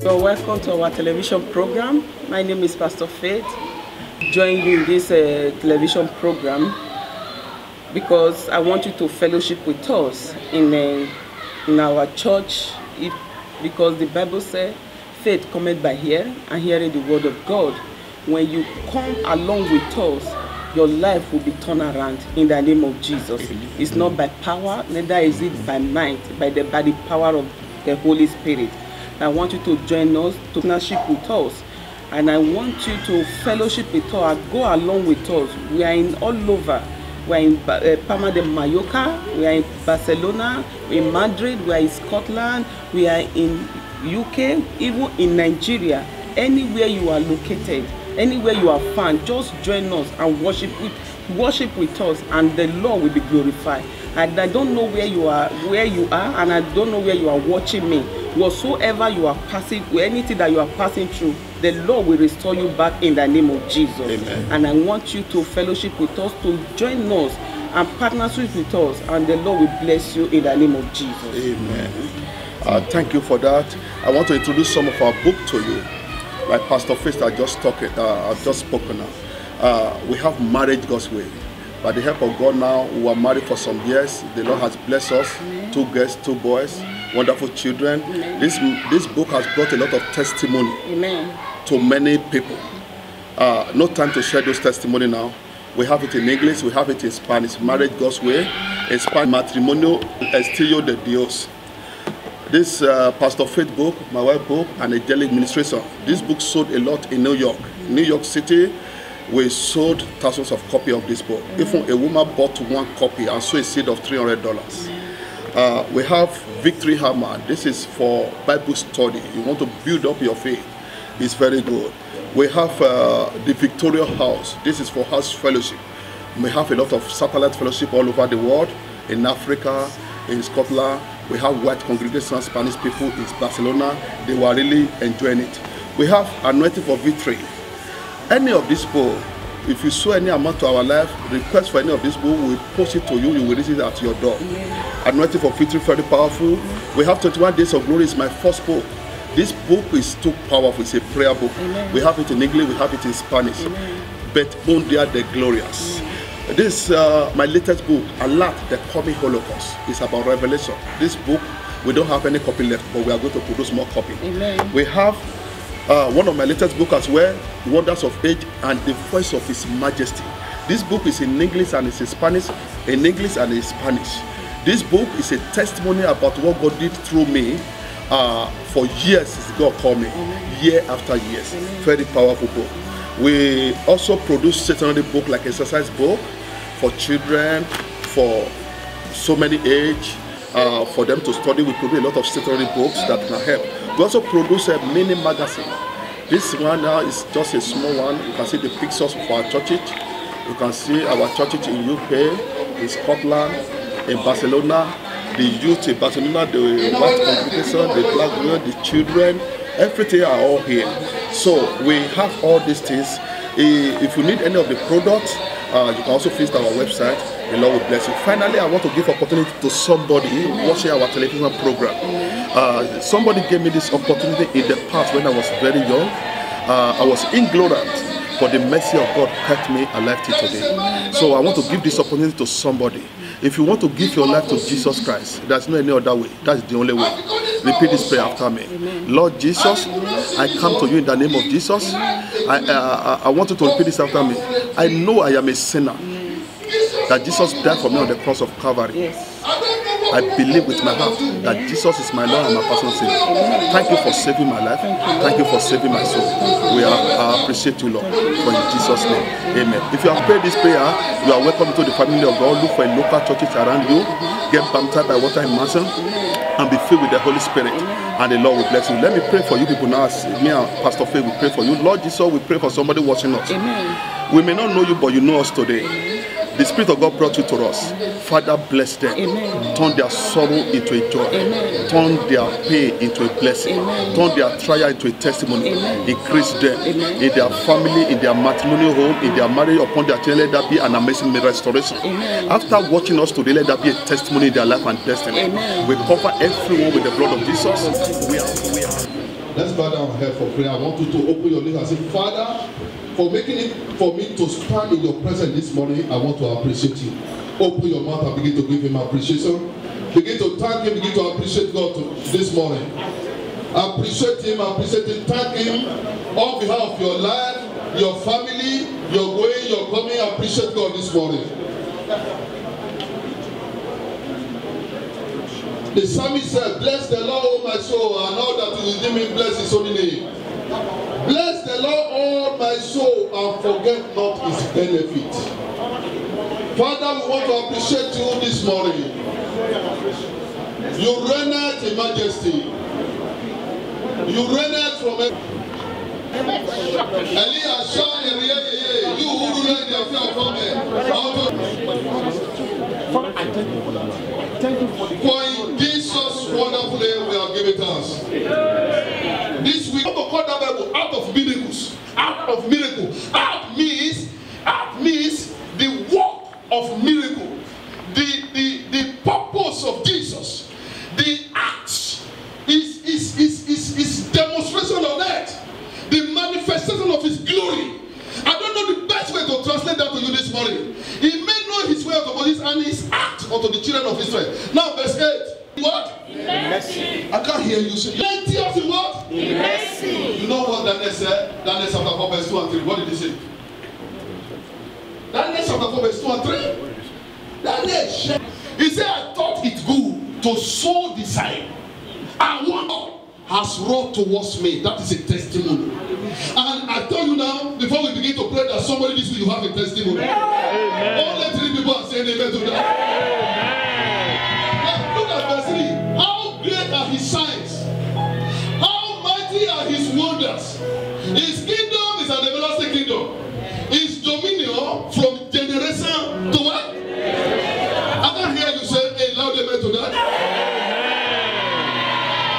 You're welcome to our television program. My name is Pastor Faith. Join you in this television program because I want you to fellowship with us in our church. Because the Bible says, faith cometh by hearing, and hearing the word of God. When you come along with us, your life will be turned around in the name of Jesus. It's not by power, neither is it by might, by the power of the Holy Spirit. I want you to join us, to fellowship with us, and I want you to fellowship with us, go along with us. We are in all over. We are in Palma de Mallorca, we are in Barcelona, we are in Madrid, we are in Scotland, we are in UK, even in Nigeria. Anywhere you are located, anywhere you are found, just join us and worship with us, and the Lord will be glorified. And I don't know where you are, and I don't know where you are watching me. Whatsoever you are passing, anything that you are passing through, the Lord will restore you back in the name of Jesus. Amen. And I want you to fellowship with us, to join us and partnership with us, and the Lord will bless you in the name of Jesus. Amen. Thank you for that. I want to introduce some of our book to you. Like Pastor Faith I've just spoken now. We have Marriage God's Way. By the help of God now, we are married for some years. The Lord has blessed us. Amen. 2 girls, 2 boys, wonderful children. This book has brought a lot of testimony. Amen. To many people. No time to share those testimony now. We have it in English, we have it in Spanish. Marriage God's Way. In Spanish, Matrimonio Estilo de Dios. This Pastor Faith book, my wife book, and Angelic Ministration. This book sold a lot in New York. New York City, we sold thousands of copies of this book. Even a woman bought 1 copy and sold a seed of $300. We have Victory Hammer. This is for Bible study. You want to build up your faith. It's very good. We have the Victoria House. This is for house fellowship. We have a lot of satellite fellowship all over the world, in Africa, in Scotland. We have white congregations, Spanish people in Barcelona. They were really enjoying it. We have Anointing for Victory. Any of this book, if you sow any amount to our life, request for any of this book, we will post it to you, you will receive it at your door. Anointing for Victory, very powerful. We have 21 Days of Glory, is my first book. This book is too powerful, it's a prayer book. Amen. We have it in English, we have it in Spanish. Bet un dia de glorias. This my latest book, Alert the Coming Holocaust. It's about Revelation. This book, we don't have any copy left, but we are going to produce more copy. Amen. We have one of my latest books as well, Wonders of Age and the Voice of His Majesty. This book is in English and it's in Spanish, in English and in Spanish. This book is a testimony about what God did through me for years since God called me, year after years. Very powerful book. We also produce stationery book like exercise book for children, for so many age, for them to study. We produce a lot of stationery books that can help. We also produce a mini magazine. This one now is just a small one. You can see the pictures of our churches. You can see our churches in UK, in Scotland, in Barcelona, the youth in Barcelona, the white congregation, the black girl, the children, everything are all here. So we have all these things. If you need any of the products, you can also visit our website. The Lord will bless you. Finally, I want to give opportunity to somebody watching our television program. Somebody gave me this opportunity in the past when I was very young. I was ignorant, but the mercy of God kept me alive till today. So I want to give this opportunity to somebody. If you want to give your life to Jesus Christ, there's no any other way. That's the only way. Repeat this prayer after me. Lord Jesus, I come to you in the name of Jesus. I want you to repeat this after me. I know I am a sinner, that Jesus died for me on the cross of Calvary. I believe with my heart that Jesus is my Lord and my personal Savior. Thank you for saving my life. Thank you for saving my soul. I appreciate you, Lord, for in Jesus' name. Amen. If you have prayed this prayer, you are welcome to the family of God. Look for a local churches around you. Get baptized by water immersion and be filled with the Holy Spirit. And the Lord will bless you. Let me pray for you people now. Me and Pastor Faith will pray for you. Lord Jesus, we pray for somebody watching us. We may not know you, but you know us today. The Spirit of God brought you to us. Father, bless them. Amen. Turn their sorrow into a joy. Amen. Turn their pain into a blessing. Amen. Turn their trial into a testimony. Amen. Increase them. Amen. In their family, in their matrimonial home, in their marriage, upon their children, let that be an amazing restoration. Amen. After watching us today, let that be a testimony in their life and destiny. Amen. We cover everyone with the blood of Jesus. Let's bow down our head for prayer. I want you to open your lips and say, Father, for making it for me to stand in your presence this morning, I want to appreciate you. Open your mouth and begin to give him appreciation. Begin to thank him, begin to appreciate God this morning. Appreciate him, thank him on behalf of your life, your family, your going, your coming. Appreciate God this morning. The psalmist said, bless the Lord, O my soul, and all that is within me, bless his holy name. Bless the Lord, all my soul, and forget not his benefit. Father, we want to appreciate you this morning. You reigned in majesty. You reigned from you who rule in the affair of for in Jesus' wonderful name we have given thanks. This week, we want to call that Bible out of miracles. Out of miracle. Out means the work of miracle. The purpose of Jesus. The acts is demonstration on earth. The manifestation of his glory. I don't know the best way to translate that to you this morning. He may know his way unto Moses and his act unto the children of Israel. Now verse 8. What? Mercy. I can't hear you say. Plenteous in what? Mercy. You know what Daniel said? Daniel chapter 4 verse 2 and 3. What did he say? Daniel chapter 4 verse 2 and 3. Daniel said, he said, I thought it good to sow the sign. And what God has wrought towards me. That is a testimony. And I tell you now, before we begin to pray, that somebody this week you have a testimony. Amen. Only 3 people are saying amen to that. Amen. Look at verse 3. How great are his signs? How mighty are his wonders? His kingdom is an everlasting kingdom. His dominion from generation to what? I can hear you say a loud amen to that.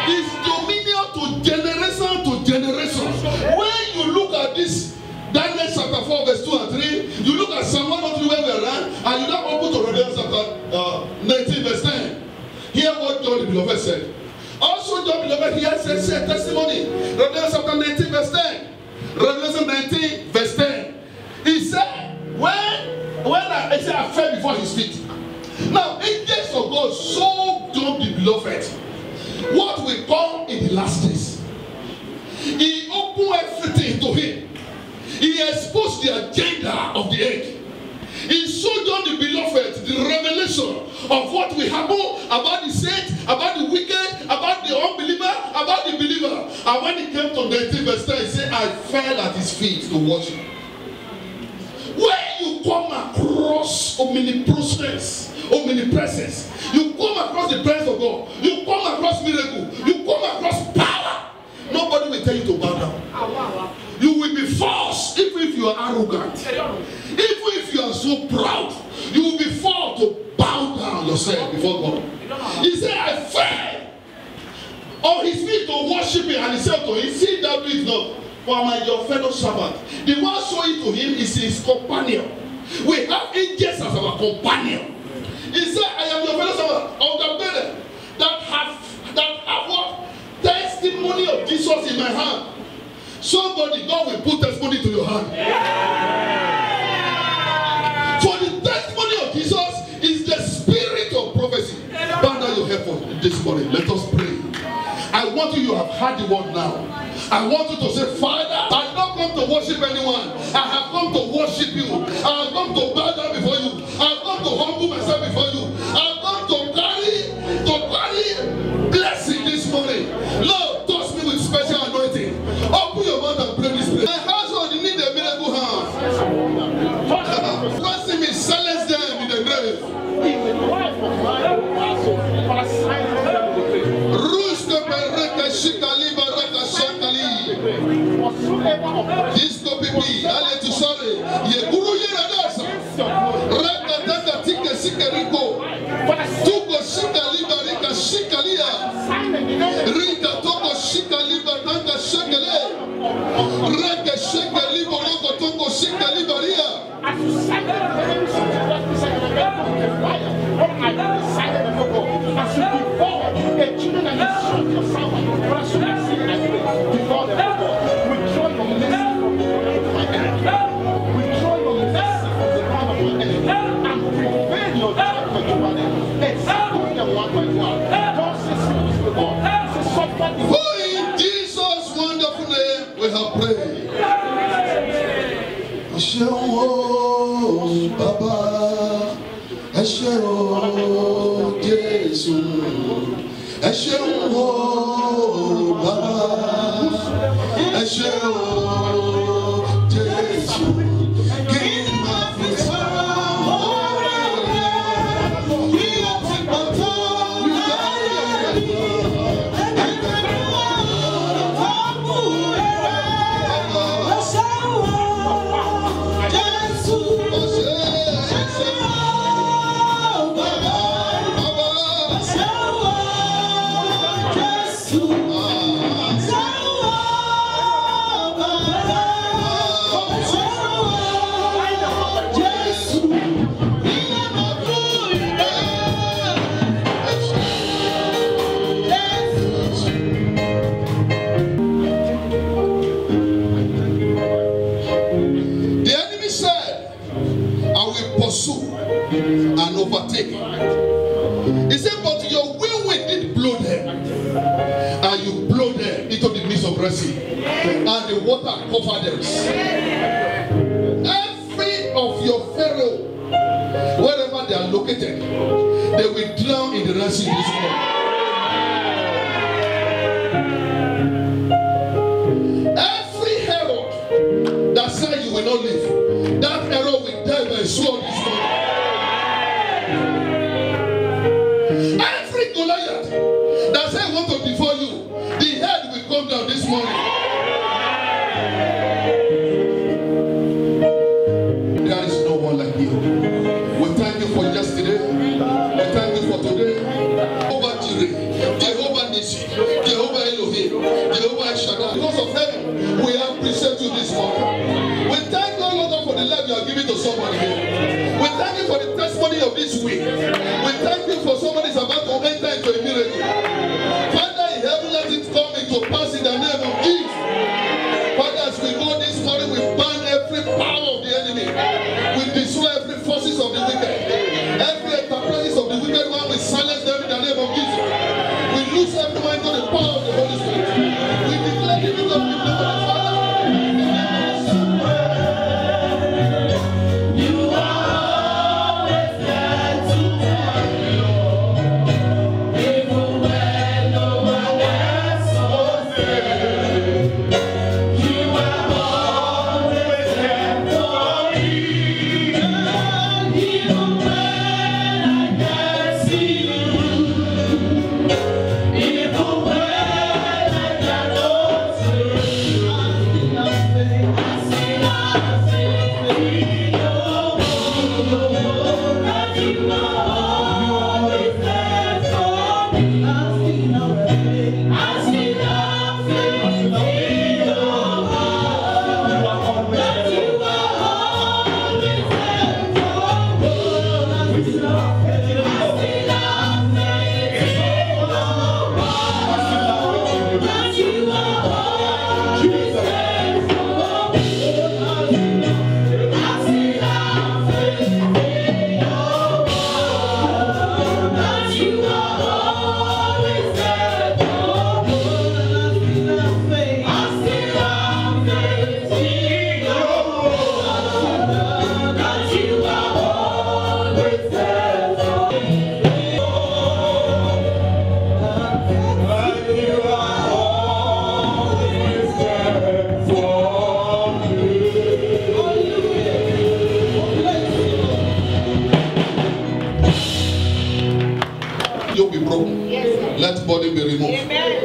His dominion to generation to generation. When you look at this, Daniel chapter 4 verse 2 and 3, you look at Psalm 103 where we are at, and you now open to Revelation chapter 19 verse 10. Hear what John the Beloved said. Also John the Beloved here says testimony. Revelation chapter 19 verse 10. Revelation 19 verse 10. He said, when I fell before his feet. Now, angels of God so John the Beloved what will come in the last days. He opened everything to him. He exposed the agenda of the age. He showed John the Beloved the revelation of what will happen about the saints, about the wicked, about the unbeliever, about the believer. And when he came to 19 verse 10, he said, I fell at his feet to worship. When you come across omnipresence, you come across the presence of God, you come across miracle, you come across power, nobody will tell you to bow down. You will be forced, even if you are arrogant, even if you are so proud, you will be forced to bow down yourself before God. He said, I fell on his feet to worship him, and he said to him, see that is not for your fellow servant. The one showing to him is his companion. We have angels as our companion. He said, I am your fellow servant of the better that have what? Testimony of Jesus in my hand. Somebody, God will put testimony to your hand. Yeah. For the testimony of Jesus is the spirit of prophecy. Bow down your head for this morning. Let us pray. I want you have heard the word now. I want you to say, Father, I have not come to worship anyone. I have come to worship you. I have come to bow down before you. I have come to humble myself before you. I have come to carry blessing this morning. Lord, touch me with special anointing. Open your mouth and pray this prayer. My household need a miracle hand. Blessing me, silence them in the grave. Disco pipi, allez tu sare, ye guru ye radasa. Raka taka tike sikeriko. Tuko shika liba rika shikalia. Rika toko shika liba nanga shakele. Raka shaka liba roko toko shika liba ria. Jésù. Ẹ ṣeun o Baba, ẹ ṣeun o Jésù. Kí n máa fi sọ̀rọ̀ ọ̀rẹ́ rẹ̀, kí o ti pọ̀ tó láyé mi. And overtake. He said, but your wind did blow them, and you blow them into the midst of Red Sea, and the water covered them. Every of your Pharaoh, wherever they are located, they will drown in the Red Sea this morning. Every Herod that said you will not live, that Herod will die by sword this morning. Every Goliath that said want to devour you, the head will come down this morning. There is no one like you. We thank you for yesterday. We thank you for today. Jehovah Jireh, Jehovah Nissi, Jehovah Elohim, Jehovah Shaddai. Because of heaven, we appreciate you this morning. We thank you, Lord, for the life you are giving to somebody here. We thank you for the testimony of this week. We thank you for somebody who is about to enter into a miracle. Father in heaven, let it come into pass in the name of Jesus. Father, as we go this morning, we ban every power of the enemy. We destroy every forces of the wicked. Every enterprises of the wicked one, we silence them in the name of Jesus. We lose everyone to the power of the Holy Spirit. We declare the victory of the Father.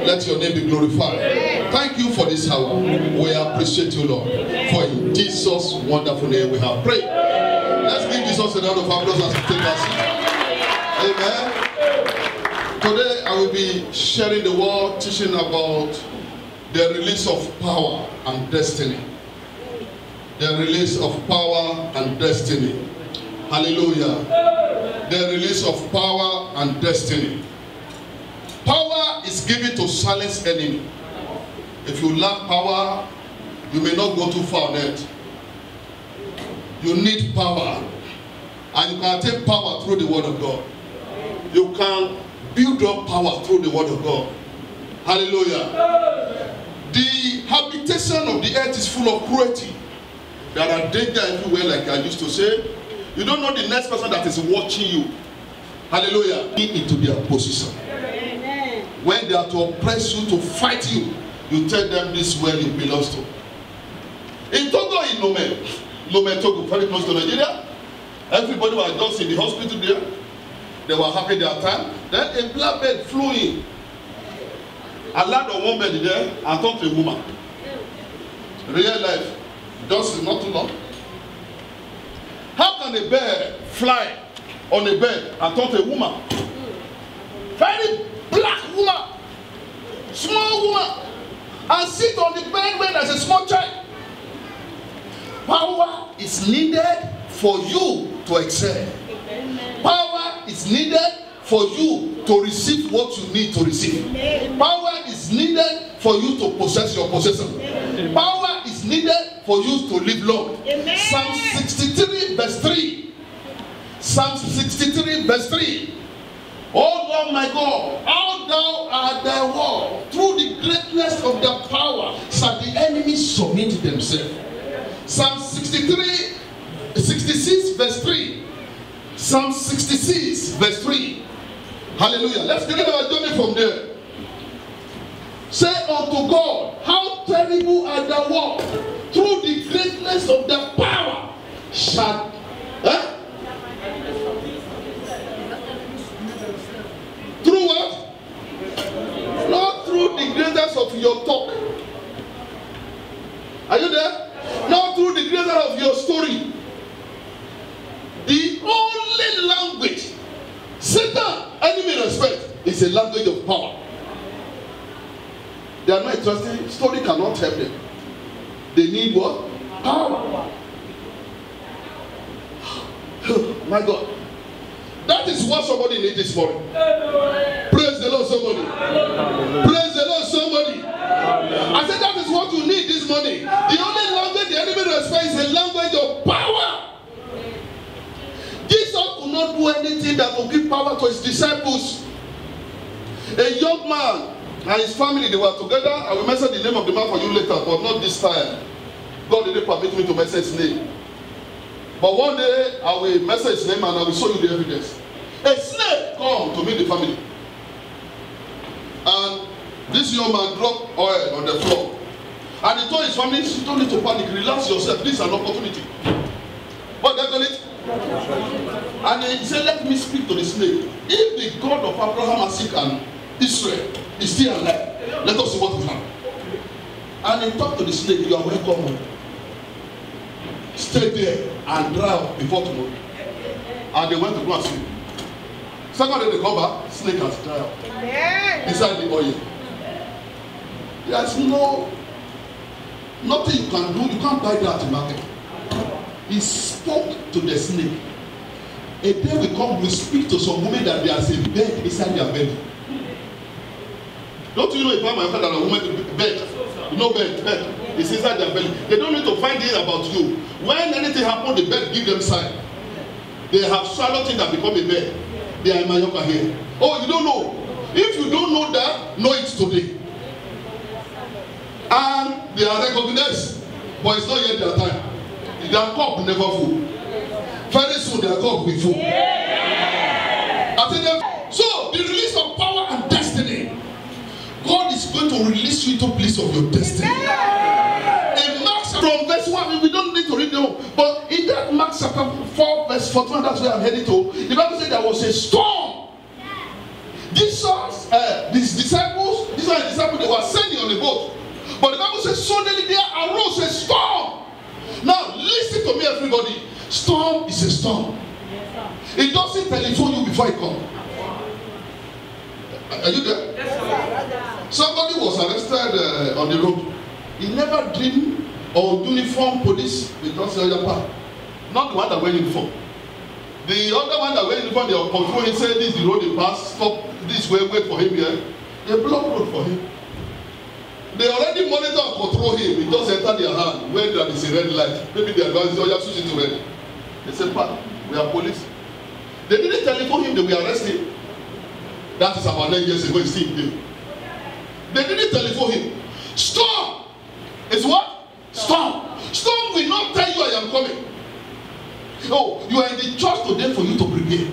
Let your name be glorified. Thank you for this hour. We appreciate you, Lord. For in Jesus' wonderful name we have prayed. Let's give Jesus a round of applause as we take our seat. Amen. Today I will be sharing the word, teaching about the release of power and destiny. The release of power and destiny. Hallelujah. The release of power and destiny. Power is given to silence enemy. If you lack power, you may not go too far on it. You need power. And you can take power through the word of God. You can build up power through the word of God. Hallelujah. The habitation of the earth is full of cruelty. There are dangers everywhere, like I used to say. You don't know the next person that is watching you. Hallelujah. Into their position. Amen. When they are to oppress you, to fight you, you tell them this well it belongs to. In Togo, in Lomé, Togo, very close to Nigeria, everybody was just in the hospital there. They were having their time. Then a black bird flew in. I landed on one bed there and talked to a woman. Real life, just not too long. How can a bird fly on a bed and talk to a woman? Very black woman, small woman, and sit on the bed where there's a small child. Power is needed for you to excel. Power is needed for you to receive what you need to receive. Power is needed for you to possess your possession. Power is needed for you to live long. Psalm 63 verse 3. Psalm 63 verse 3. Oh Lord my God, how thou art thy word. Through the greatness of the power shall the enemies submit themselves. Psalm 66 verse 3. Psalm 66 verse 3. Hallelujah. Let's begin our journey from there. Say unto God, how terrible are the works. Through the greatness of the power shall through what? Not through the greatness of your talk. Are you there? Not through the greatness of your story. The only language Satan, enemy respect, is a language of power. They are not interested. Story cannot help them. They need what? Power. My God. That is what somebody needs this morning. Praise the Lord, somebody. Praise the Lord, somebody. I said that is what you need this morning. The only language the enemy respects is a language of power. Jesus could not do anything that would give power to his disciples. A young man and his family, they were together. I will mention the name of the man for you later, but not this time. God didn't permit me to mention his name. But one day, I will mention his name and I will show you the evidence. A snake come to meet the family. And this young man dropped oil on the floor. And he told his family, you don't need to panic, relax yourself, this is an opportunity. What do you call it? And he said, let me speak to the snake. If the God of Abraham, Isaac, and Israel is still alive, let us see what will happen. And he talked to the snake, you are welcome. Stay there and dry up before tomorrow. And they went to go and sleep. Second day they come back, snake has dried up. Inside the oil. There's nothing you can do, you can't buy that at the market. He spoke to the snake. A day will come, we speak to some women that there's a bed inside their belly. Don't you know if I'm a friend and a woman bed? You know bed. It's inside their belly. They don't need to find it about you. When anything happens, the bed give them sign. They have swallowed things that become a bed. They are in Mayoka here. Oh, you don't know. If you don't know that, know it today. And they are recognized, but it's not yet their time. Their cup will never full. Very soon their cup will be full. Yeah. So the release of power and destiny. God is going to release you into a place of your destiny. Yeah. In Mark from verse 1, we don't need to read them, but in that Mark chapter 4, verse 41, that's where I'm heading to. The Bible said there was a storm. Jesus, these disciples, they were sailing on a boat. But the Bible says suddenly there arose a storm. Now listen to me, everybody. Storm is a storm. It doesn't telephone you before it comes. Are you there? Somebody was arrested on the road. He never dreamed of uniform police because not the one that wear uniform. The other one that wear uniform, they will control him, say this is the road they pass, stop this way, wait for him here. They block road for him. They already monitor and control him. It just enter their hand when there is a red light. Maybe they are going to say, oh, you have switched to red. They say, "Pa, we are police." They didn't telephone him, they will arrest him. That is about 9 years ago, he's still in jail. They didn't telephone him. Storm is what? Storm. Storm will not tell you I am coming. Oh, you are in the church today for you to prepare.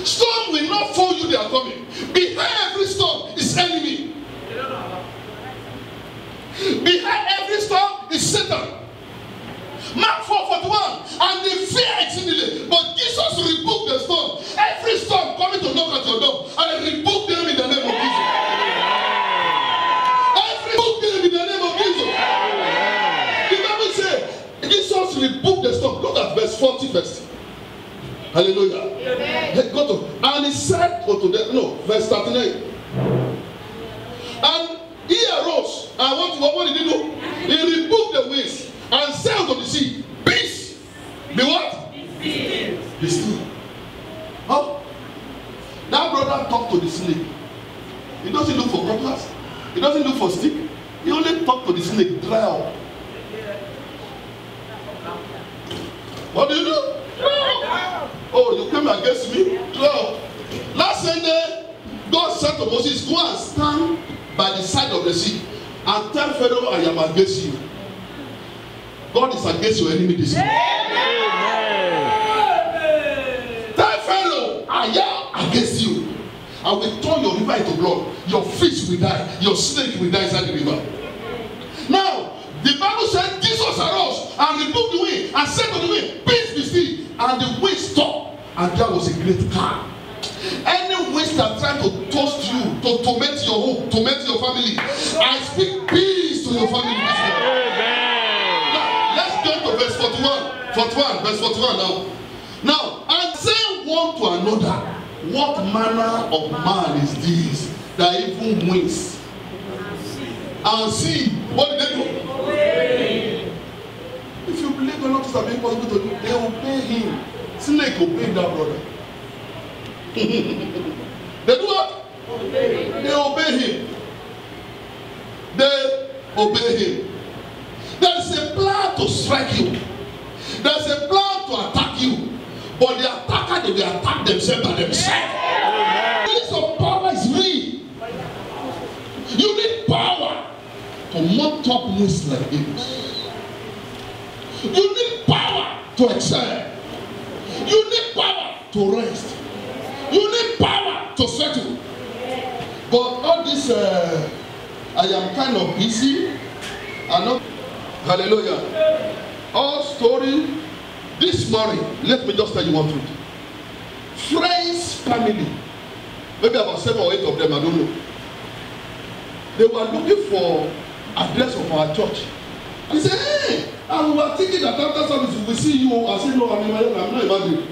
Storm will coming. Behind every storm is enemy. Behind every storm is Satan. Mark 4:41, and they fear exceedingly. But Jesus rebuked the storm. Every storm coming to knock at your door, I rebuke them in the name of Jesus. I rebuke them in the name of Jesus. The Bible says Jesus rebuked the storm. Look at verse 40 first. Hallelujah. Go to, and he said unto them, no, verse 39. And he arose, and what did he do? He rebuked the winds and said unto the sea, peace, be what? Be still. How? That brother talked to the snake. He doesn't look for cutlass. He doesn't look for stick. He only talked to the snake, dry up. What do you do? Oh, you came against me? Dry up. Last Sunday, God said to Moses, go and stand by the side of the sea and tell Pharaoh I am against you. God is against your enemy this morning. Tell Pharaoh I am against you. I will turn your river into blood. Your fish will die. Your snake will die inside the river. Now, the Bible said Jesus arose and rebuked the wind and said to the wind, peace be still. And the wind stopped, and there was a great calm. Any winds that try to toast you, to torment your home, torment your family, I speak peace to your family this morning. Now, let's go to verse 41. Verse 41 now. Now, and say one to another, what manner of man is this that even winds and see? What did they do? If you believe the Lord is impossible to do, they obey him. Snake obeyed that brother. They do what? They obey him. They obey him. There is a plan to strike you. There is a plan to attack you. But the attacker, they will attack themselves by themselves. The release of power is real. You need power to mount up wings like eagles. You need power to excel. You need power to rest. You need power to settle. But all this, I am kind of busy. I'm not. Hallelujah. All story. This morning, let me just tell you one truth. Friends, family, maybe about 7 or 8 of them, I don't know. They were looking for address of our church. He said, hey, and we were thinking that after service we will see you. I said, no, I'm not married.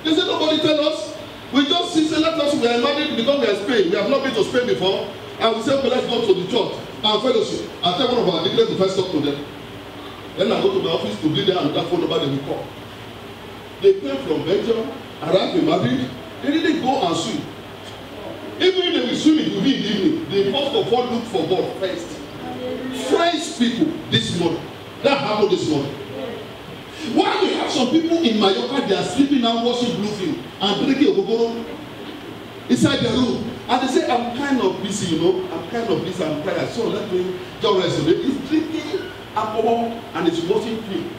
They said, nobody tell us. We just see, say, let us, we are married because we are Spain. We have not been to Spain before. And we said, okay, let's go to the church and fellowship. I tell one of our deacons to first talk to them. Then I go to my office to read there and that phone number they will call. They came from Belgium, arrived in Madrid. They didn't go and swim. Even if they will swim, it will be in the evening. They first of all look for God first. French people this morning. That happened this morning. Why we have some people in Mallorca, they are sleeping and watching blue film and drinking ogogoro inside the room. And they say, I'm kind of busy, you know. I'm kind of busy, I'm tired. So let me just rest. He's drinking alcohol and he's watching film.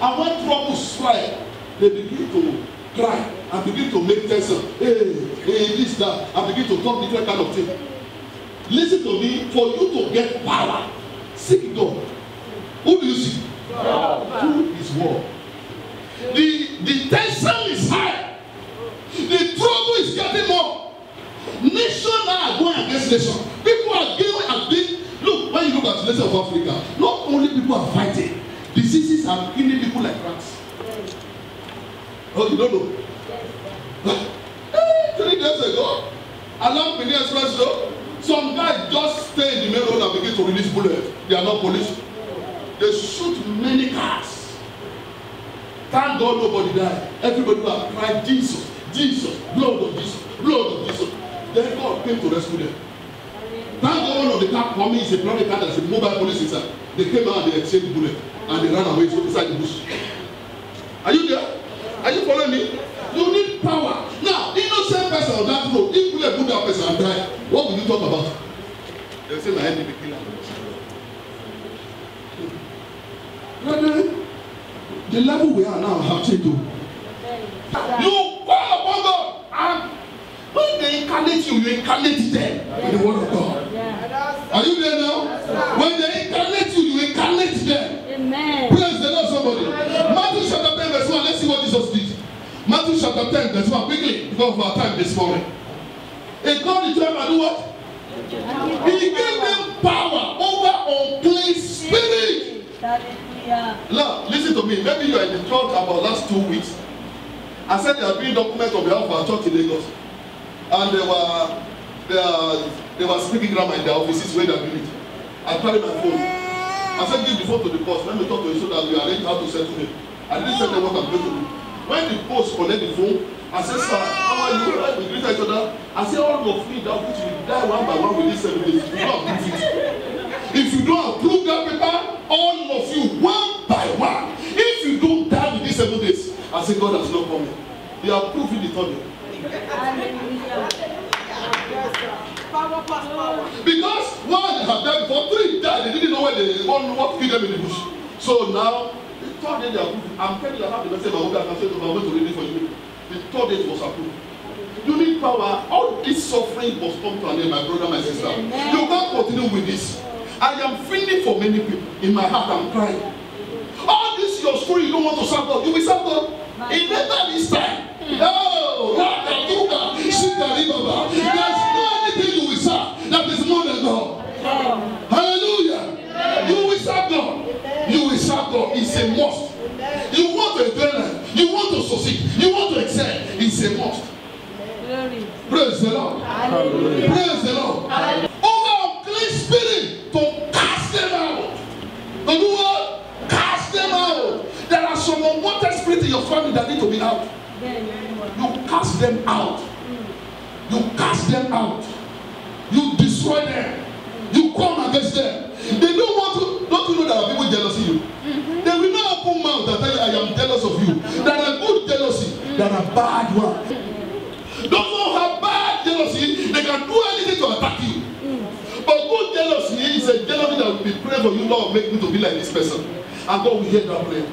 And when trouble strike, they begin to cry and begin to make tension. Hey, this, that, and begin to talk different kind of things. Listen to me, for you to get power, seek God. Who do you seek? God. Through his word. The tension is high. The trouble is getting more. Nations are going against nations. People are going against. Look, when you look at the nation of Africa, not only people are fighting, diseases are killing people like rats. Oh, you don't know? 3 days ago, along Benin Express Road, some guys just stay in the main road and begin to release bullets. They are not police. They shoot many cars. Thank God nobody died. Everybody will cry, Jesus, Jesus, blood of Jesus, blood of Jesus. Then God came to rescue them. Thank God one of the car coming is a private car that's a mobile police inside. They came out and they exchanged bullet and they ran away inside the bush. Are you there? Are you following me? You need power. Now, innocent person on that road, if you put that person and die, what will you talk about? They will say, my enemy killer. Brethren, the level we are now have changed. You call upon God, and when they incarnate you, you incarnate them in the word of God. Are you there now? When they incarnate you, you incarnate them. Amen. Praise the Lord, somebody. Matthew chapter 10 verse 1. Let's see what Jesus did. Matthew chapter 10 verse 1. Quickly, because of our time this morning. He called the 12 and do what? He gave them power over unclean spirit. Now, listen to me. Maybe you are in the church about last 2 weeks. I said they are doing documents on behalf of our church in Lagos. And they were speaking grammar in their offices where they are doing it. I carried my phone. I said, give the phone to the boss. Let me talk to you so that we arrange how to settle him. I didn't tell them what I'm going to do. When the boss connect the phone, I said, sir, how are you? We greet each other. I said, all of you that which will die one by one within 7 days. You don't approve it. If you don't approve that paper, all of you, one by one. If you don't die within 7 days, I said, God has not come. They are approving the third. Because one have died before, 3 died. They didn't know where they want what killed them in the bush. So now, the third day they are approved. I'm telling you, I have the message about I can say I'm going to read it for you. The third day was approved. You need power. All this suffering must come to an end, my brother, my sister. You can't continue with this. I am feeling for many people. In my heart, I'm crying. All this your story, you don't want to serve God. You will serve God. It never this time. No, there's no anything you will serve that is more than God. Hallelujah. You will serve God. You will serve God. It's a must. You want to endure, you want to succeed, you want to excel. It's a must. Praise the Lord. Hallelujah. Praise the Lord. Over unclean spirit to cast them out. To do what? Cast them out. There are some unwanted spirits in your family that need to be out. You cast them out. You cast them out. You destroy them. You come against them. They don't want to. Don't you know there are people jealous of you? They will not open mouth and tell you, I am jealous of you. There are good jealousy. There are bad ones. Those who have bad jealousy, they can do anything to attack you. But good jealousy is a jealousy that will be praying for you, Lord, make me to be like this person. And God will hear that prayer.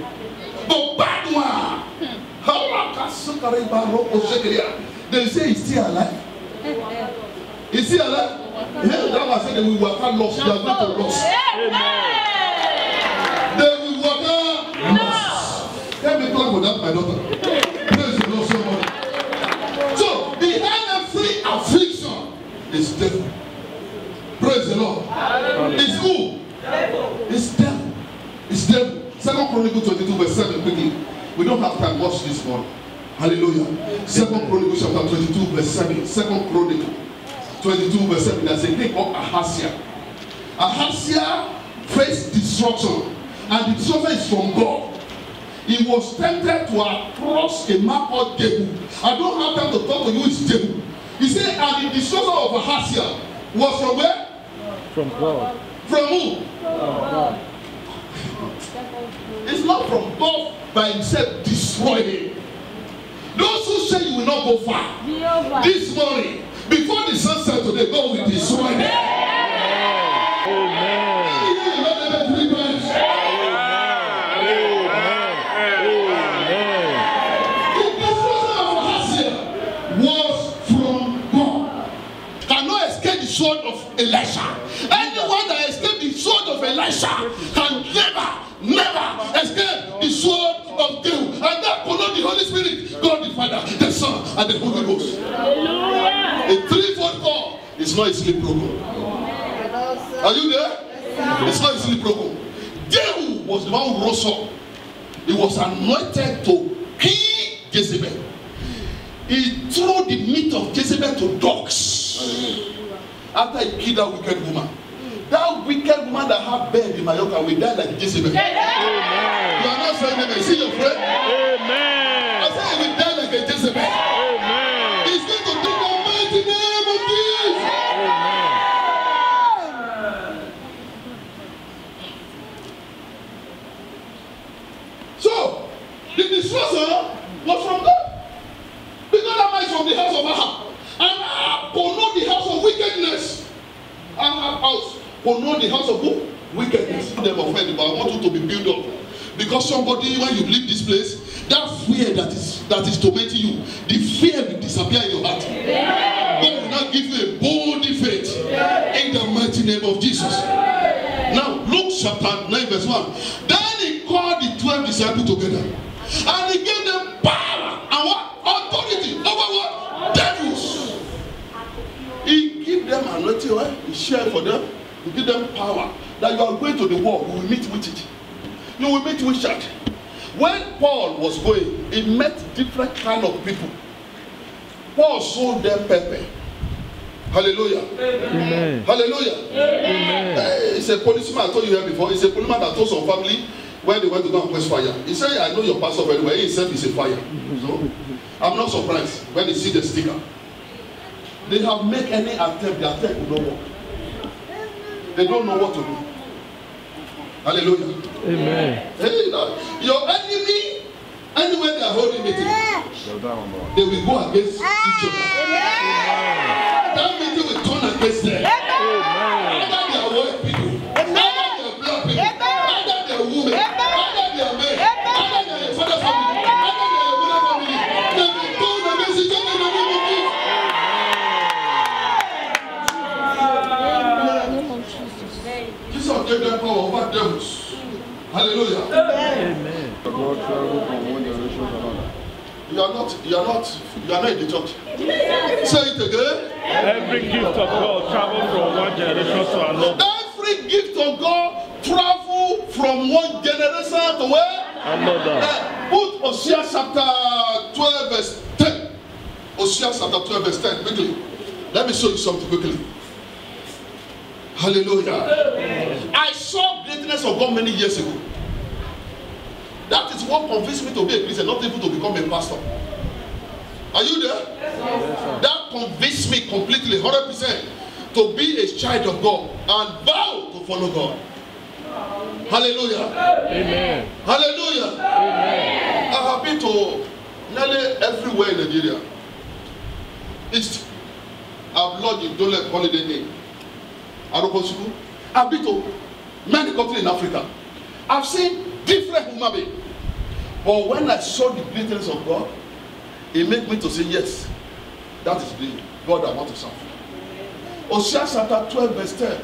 But bad one, they say he's still alive. Is he alive? Yeah, that was said they will work out lost. They are going to lost. They will work out lost. Let me clap for that, my daughter. Praise the Lord, somebody. So, behind every affliction is devil. Praise the Lord. It's who? It's devil. It's devil. 2 Chronicles 22 verse 7 quickly. We don't have time. Watch this one. Hallelujah. 2 Chronicles chapter 22 verse 7. 2 Chronicles 22 verse 7. There's a king called Ahaziah. Ahaziah faced destruction. And the destruction is from God. He was tempted to approach a man called Jehu. I don't have time to talk to you. It's Jehu. He said, and the destruction of Ahaziah was from where? From God. From who? God. It's not from God by himself destroying him. Those who say you will not go far, this morning, before the sun sets today, God will destroy them. Amen. Sword of Elisha. Anyone that escaped the sword of Elisha can never escape the sword of Jehu. And that follow the Holy Spirit, God the Father, the Son, and the Holy Ghost. A threefold cord is not easily broken. Are you there? It's not easily broken. Jehu was the one who rose up. He was anointed to kill Jezebel. He threw the meat of Jezebel to dogs. After he killed that wicked woman. That wicked woman that had bed in Mallorca will die like Jezebel. Amen. You are not saying amen. See your friend? Amen. I say he will die like a Jezebel. Amen. He's going to do the mighty name of Jesus. Amen. So, the destruction was from God. Because that man is from the house of Ahab. And Ahab will know the house of wickedness. Ahab house will know the house of who? Wickedness. Never offend, but I want you to be built up. Because somebody, when you leave this place, that fear that is tormenting you, the fear will disappear in your heart. God will 1. Then he called the 12 disciples together. And he gave them power and what? Authority over what? Devils. He gave them anointing, he shared for them. He gave them power. That you are going to the war, you will meet with it. You will meet with it. When Paul was going, he met different kind of people. Paul sold them pepper. Hallelujah. Amen. Hallelujah. Amen. It's a policeman, I told you here before. It's a policeman that told some family when they went to go and quench fire. He said, I know your pastor very well. He himself is a fire. So I'm not surprised when they see the sticker. They have made any attempt, the attempt will not work. They don't know what to do. Hallelujah. Amen. Hey, your enemy, anywhere they are holding meeting, they will go against each other. That meeting will turn against them. Either they are white people, either they are black people, either they are women, either they are men, either they are a father family, either they are a mother family. They will turn against each other in the name of Jesus. Jesus gave them power over devils. Hallelujah. Amen. God travel from one generation to another. You are not in the church. Say it again. Every gift of God travel from one generation to another. Every gift of God travel from one generation to where? Another. Put Hosea chapter 12 verse 10. Hosea chapter 12 verse 10 quickly. Let me show you something quickly. Hallelujah. I saw greatness of God many years ago. That is what convinced me to be a Christian, not even to become a pastor. Are you there? Yes, that convinced me completely, 100%, to be a child of God and vow to follow God. Hallelujah. Amen. Hallelujah. Amen. I have been to nearly everywhere in Nigeria. East. I've lodged in Dole Holiday Inn. I've been to many countries in Africa. I've seen different human beings. But when I saw the greatness of God, it made me to say, yes, that is the God I want to serve. Hosea chapter 12 verse 10.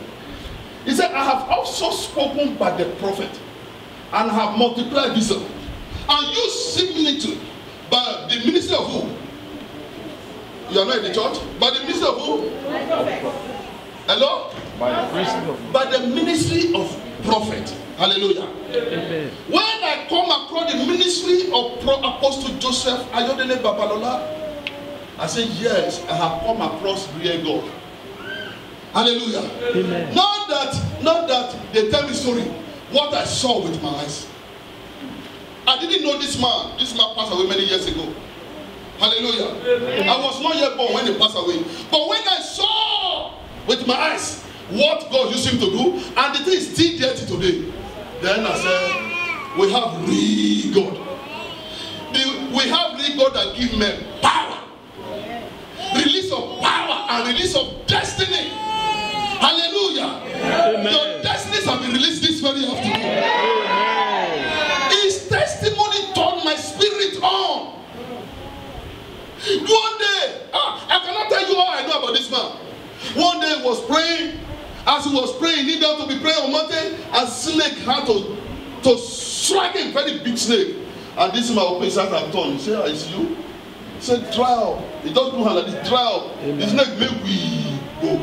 He said, I have also spoken by the prophet and have multiplied wisdom and used similitude by the ministry of who? You are not in the church? By the ministry of who? Hello? By the ministry of prophet. Hallelujah. Amen. When I come across the ministry of Apostle Joseph Ayodele Babalola, I say, yes, I have come across real God. Hallelujah. Amen. Not that they tell me story, what I saw with my eyes. I didn't know this man. This man passed away many years ago. Hallelujah. Amen. I was not yet born when he passed away. But when I saw with my eyes what God used him to do, and the thing is still there today, then I said, we have real God. We have real God that gives men power. Release of power and release of destiny. Hallelujah. Amen. Your destinies have been released this very afternoon. Amen. His testimony turned my spirit on. One day, I cannot tell you all I know about this man. One day he was praying. As he was praying, he needed to be praying on mountain, and snake had to strike him, very big snake. And this man opened his eyes and turned. He said, it's you? He said, dry up. He don't do hand like this, dry up. The snake made we go.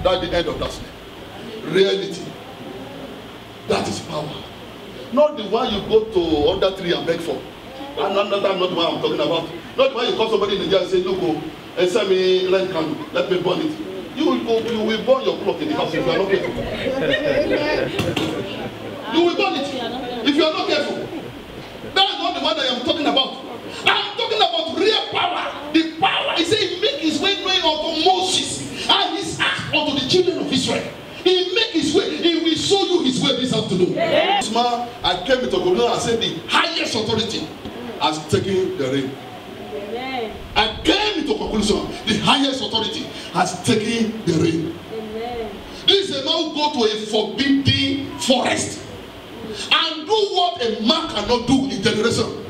That's the end of that snake. Reality. That is power. Not the one you go to under tree and beg for. And not the one I'm talking about. Not the one you call somebody in the jar and say, look, and send me rent candle, let me burn it. You will burn your cloth in the house if you are not careful. You will burn it if you are not careful. That is not the one that I am talking about. I am talking about real power. The power, he said, he make his way known unto Moses, and he asked unto the children of Israel. He make his way. He will show you his way this afternoon. This man, I came into Korea and said the highest authority has taken the reign. I came into conclusion, the highest authority has taken the reign. This is a man who go to a forbidden forest and do what a man cannot do in generation.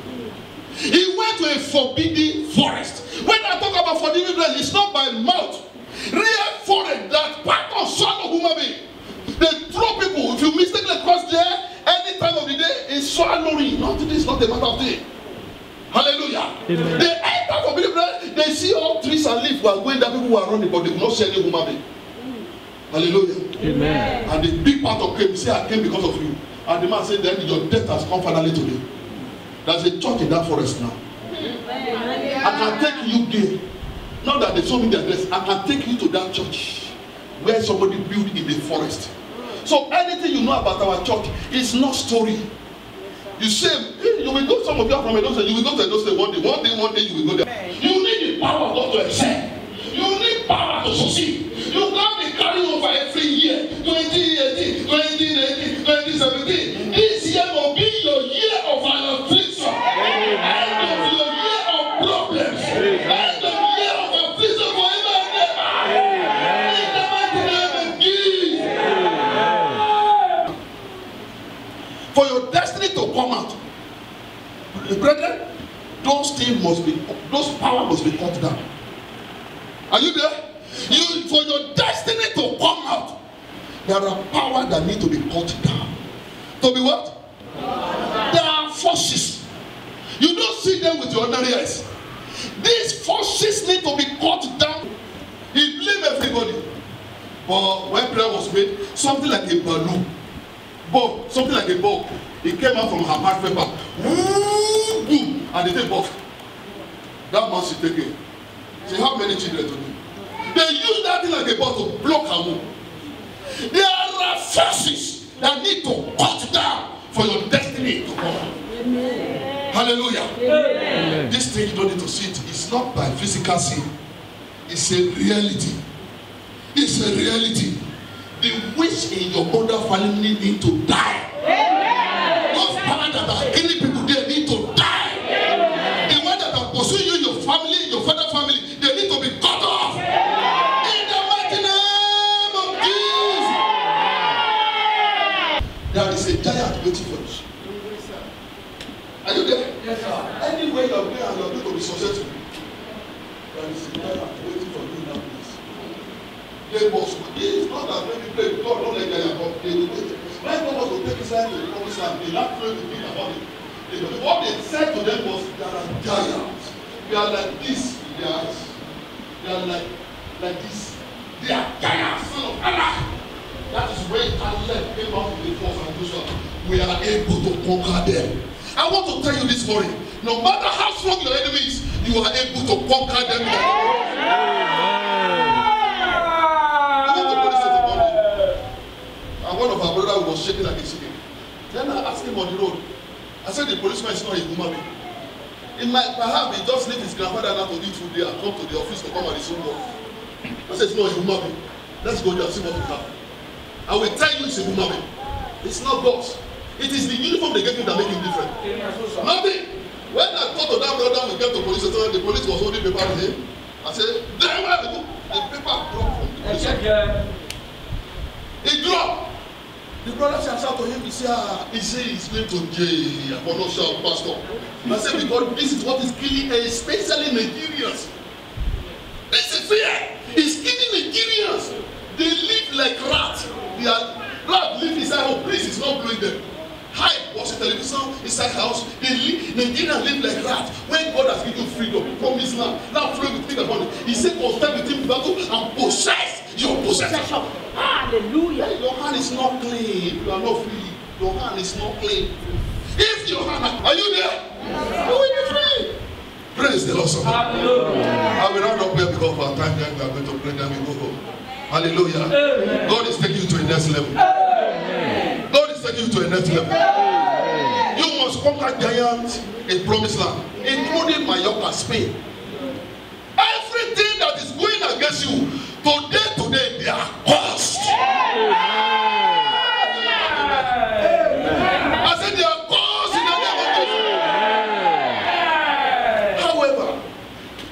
He went to a forbidden forest. When I talk about forbidden forest, it's not by mouth. Real forest that part of swallow human being. They throw people. If you mistakenly cross there, any honoring. Nothing is not a matter of thing. Hallelujah. Amen. They enter for believers. They see all trees and leaves were going down. People were running, but they could not see any human being. Hallelujah. Amen. And the big part of came, say, I came because of you. And the man said, then your death has come finally today. There's a church in that forest now. I can take you there. Not that they show me the address. I can take you to that church where somebody built in the forest. So anything you know about our church is not story. You say, you will go, some of you are from Edo State, you will go to Edo State one day you will go there. You need the power of God to excel. You need power to succeed. You can't be carrying over every year. 2018, 2019, 2017. This year will be your year of an affliction. End of your year of problems. End of year of affliction forever and ever. In the mighty name of Jesus. For your destiny to come out, brethren, those power must be cut down. Are you there? For your destiny to come out, there are power that need to be cut down. To be what? There are forces. You don't see them with your ordinary eyes. These forces need to be cut down. He blamed everybody. But when prayer was made, something like a balloon, something like a ball, it came out from her heart paper. Boom! And they take off. That man should take it. See how many children to do? They use that thing like a ball to block her womb. There are forces that need to cut down for your destiny to come. Amen. Hallelujah. Amen. This thing you don't need to see it. It's not by physical sin. It's a reality. It's a reality. The witch in your mother family need to die. Amen. Those powers that are killing people, they need to die. Amen. The ones that are pursuing you, your family, your father family, they need to be cut off. Amen. In the mighty name of Jesus. There is a giant waiting for you. Are you there? Yes, sir. Anywhere you are going and you are going to be successful, there is a giant waiting for you in that place. They must. It's not that when you pray, God don't let giant come. They will wait. When God was to take his hand to the promised land, they not pray to think about it. What they said to them was, there are giants. They are like this in their eyes. They are like this. They are giants, son of Allah. That is when Allah came out with the force and Joshua. We are able to conquer them. I want to tell you this morning, no matter how strong your enemy is, you are able to conquer them. I went to police station one day, and one of our brothers was shaking like a chicken. Then I asked him on the road. I said the policeman is not a human being. It might perhaps he just leave his grandfather now to eat food there and come to the office to come and resume work. I said it's not a human being. Let's go there and see what will happen. I will tell you it's a human being. It's not God's. It is the uniform they gave him that make him different. Nothing. When I talked to that brother, we came to police station, the police was holding paper with him. I said, there where I go. The paper dropped from the police station. It dropped. The brother said, I shout to him, he said he's going to jail. I will not shout, pastor. I said, because this is what is killing, especially Nigerians. This is fear. It's killing Nigerians. They live like rats. They are rats live inside home. Please, it's not blowing them. Hide, watch the television inside house. Nigerians live like rats. When God has given you freedom from His land, now flow with think about it. He said, "Stand with Him battle and possess your possession." Hallelujah. Your hand is not clean. You are not free. Your hand is not clean. If your hand, are you there? You will be free. Praise the Lord. I will not up here because of our time. Then we are going to pray. Then we go home. Hallelujah. Amen. God is taking you to a next level. Amen. God is taking you to a next level. Amen. You must conquer giants in promised land, including Mallorca, Spain. Everything that is going against you, today, they are cursed. I said they are cursed in the name of Jesus. However,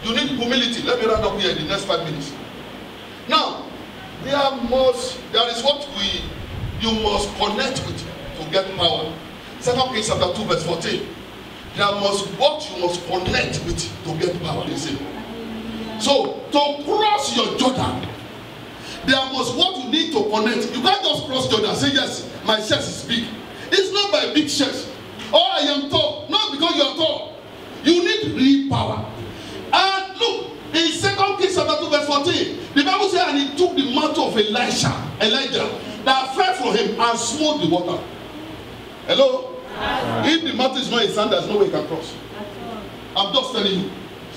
you need humility. Let me round up here in the next 5 minutes. Now, there is what you must connect with to get power. 2 Kings chapter 2 verse 14. There must what you must connect with to get power. Listen. So to cross your Jordan, there must what you need to connect. You can't just cross Jordan and say yes, my chest is big. It's not by big chest. Oh, I am tall. Not because you are tall. You need real power. And look, in 2 Kings chapter 2 verse 14, the Bible says, and he took the mantle of Elijah, that fell from him and smote the water. Hello? If the mantle is not in sand, there's no way you can cross. I'm just telling you.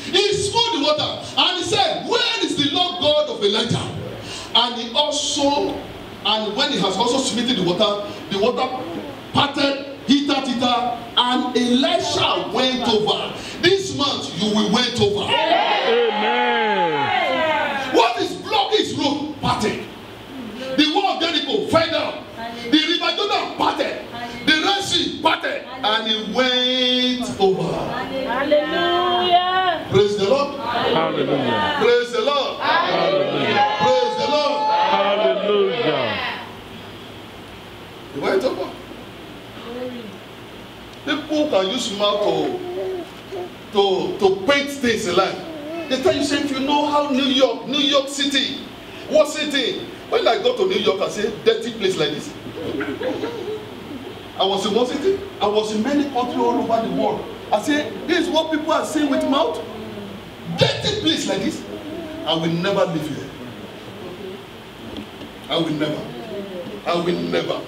He smote the water and he said, where is the Lord God of Elijah? And he also, and when he has also smote the water parted, and Elisha went over. This month you will went over. Amen. What is blocking his road? Parted. The wall of Jericho fell down. The river Jordan parted. The Red Sea parted. And he went over. Hallelujah. Praise the Lord. Hallelujah. Praise the Lord. Hallelujah. Praise the Lord. Hallelujah. He went over. People can use mouth to paint things in life. They tell you, say, if you know how New York City, what city? When I go to New York, I say, dirty place like this. I was in one city. I was in many countries all over the world. I say, this is what people are saying with mouth. Dirty place like this. I will never live here. I will never. I will never.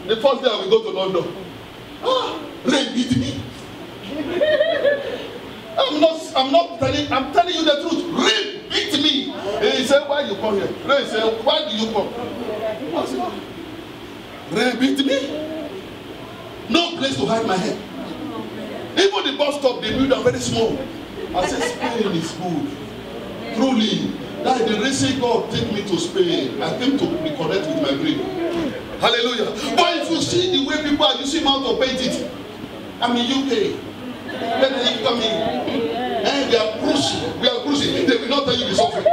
The first day I will go to London. Rain beat me. I'm telling you the truth. Rain beat me. He said, why you come here? Rain said, why do you come? I said, rain beat me. No place to hide my head. Even the bus stop, they build are very small. I said, Spain is good. Truly, that the reason God take me to Spain. I came to reconnect with my brain. Hallelujah. But if you see the way people are using mouth to paint it, I'm in UK. Then they come in. And they are cruising. We are cruising. They will not tell you the suffering.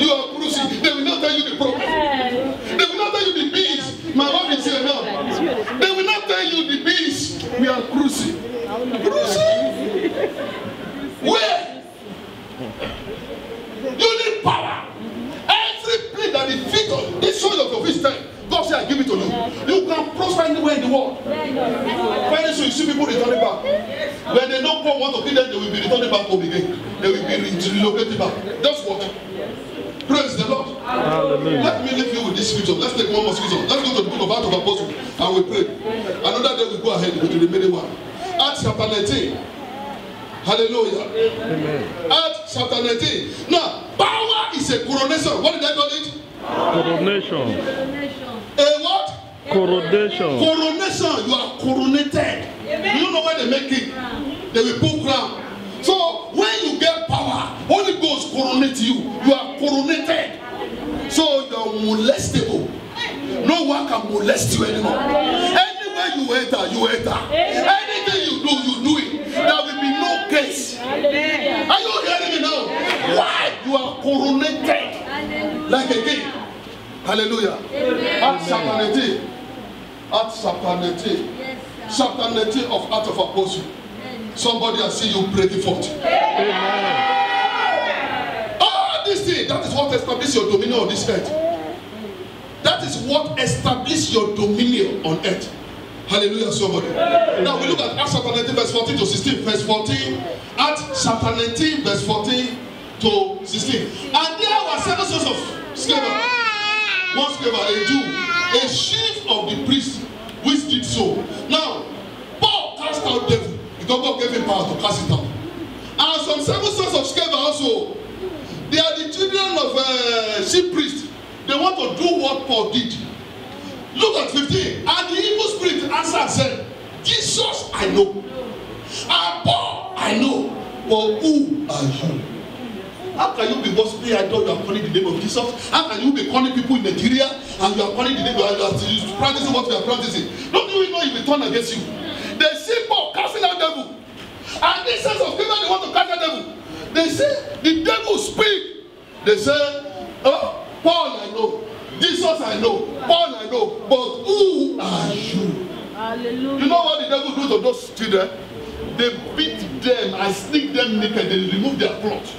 You are cruising. They will not tell you the problem. They will not tell you the bees. My wife is here now. They will not tell you the bees. We are cruising. Cruising? Where? You need power. Every place that is fit on this soil of your feet, God said, I give it to you. You can prosper anywhere in the world. Very soon you see people returning back. When they don't want to kill them, they will be returning back home again. They will be relocated back. Just what? Praise the Lord. Hallelujah. Let me leave you with this scripture. Let's take one more scripture. Let's go to the book of Acts of Apostles and we pray. Another day we go ahead with the remaining one. Acts chapter 19. Hallelujah. Amen. Acts chapter 19. Now, power is a coronation. What did I call it? Coronation. A what? Coronation. Coronation. You are coronated. You know why they make it? They will put crown. So when you get power, Holy Ghost coronate you. You are coronated. So you are molestable. No one can molest you anymore. Anywhere you enter, you enter. Anything you do it. There will be no case. Are you hearing me now? Why? You are coronated like a king. Hallelujah. Acts chapter 19. Acts chapter 19. Chapter 19 of Acts of Apostles. Somebody I see you breaking forth. Amen. All these things, that is what establishes your dominion on this earth. That is what establishes your dominion on earth. Hallelujah, somebody. Now we look at Acts chapter 19 verse 14 to 16. Verse 14. Acts chapter 19 verse 14 to 16. And there were 7 sons of Sceva. One Sceva, a Jew, a chief of the priests, which did so. Now, Paul cast out devil. Because God gave him power to cast it out. And some 7 sons of Sceva also. They are the children of chief priests. They want to do what Paul did. Look at 15. And the evil spirit answered and said, Jesus I know. And Paul I know. But who are you? How can you be worshiping idol? You are calling the name of Jesus. How can you be calling people in Nigeria and you are calling the name of Jesus? You are practicing what you are practicing. Don't you know it will turn against you? They see Paul casting out devil. And this sense of people they want to cast out devil. They say the devil speak. They say, oh, Paul I know. Jesus I know. Paul I know. But who are you? Hallelujah. You know what the devil do to those children? They beat them and sneak them naked. They remove their clothes.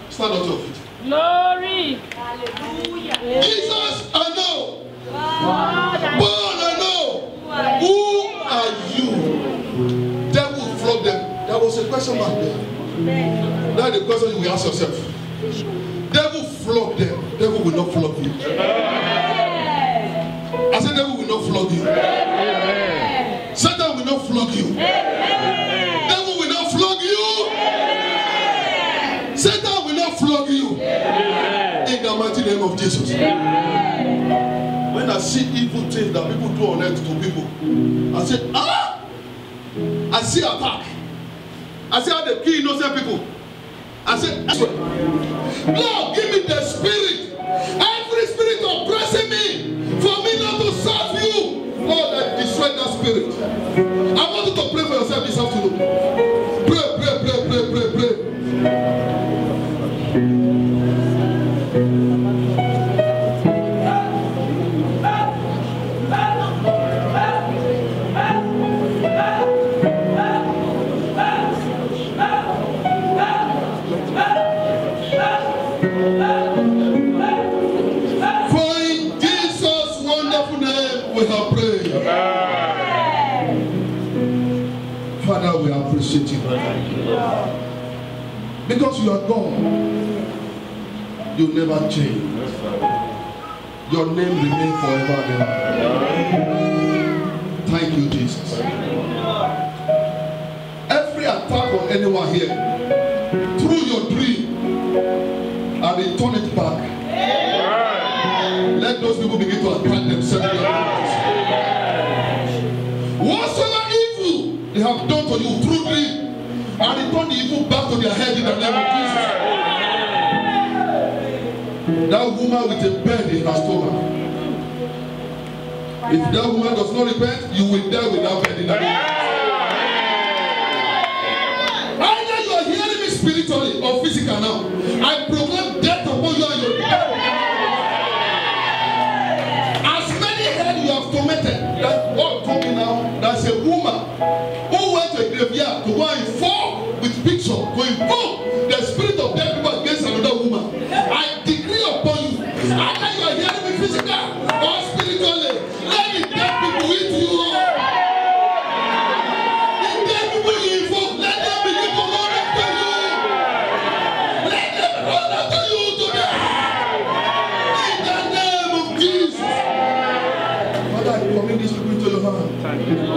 Stand out of it. Glory. Hallelujah. Jesus I know. Paul I know. Who are you? was a question back there. That's the question you will ask yourself. Devil flog them. Devil will not flog you. I said devil will not flog you. Satan will not flog you. Devil will not flog you. Satan will not flog you. In the mighty name of Jesus. When I see evil things that people do on earth to people, I say, ah! I see attack. I see how they kill innocent people. I said, Lord, give me the spirit. Every spirit oppressing me for me not to serve you. Lord, I destroy that spirit. I want you to pray for yourself this afternoon. Pray, pray, pray, pray, pray, pray. Father, we appreciate you. Because you are God, you never change. Your name remains forever and ever. Thank you, Jesus. Every attack on anyone here, through your dream, I will turn it back. Let those people begin to attack themselves. Whatsoever evil they have done to you through dream, and return the evil back to their head in the name of Jesus. That woman with a bed in her stomach. If that woman does not repent, you will die with that bed in the name of Jesus. Either you are hearing me spiritually or physical now, I proclaim death upon you and your death. As many head you have tormented, that what coming now, that's a woman who went to a graveyard to go and fall with picture, to invoke the spirit of dead people against another woman. I decree upon you, either you are hearing me physical or spiritually, let the dead people eat you. The dead people you invoke, let them begin to run after you. Let them run after you today. In the name of Jesus. Father, I commit this people into your hand.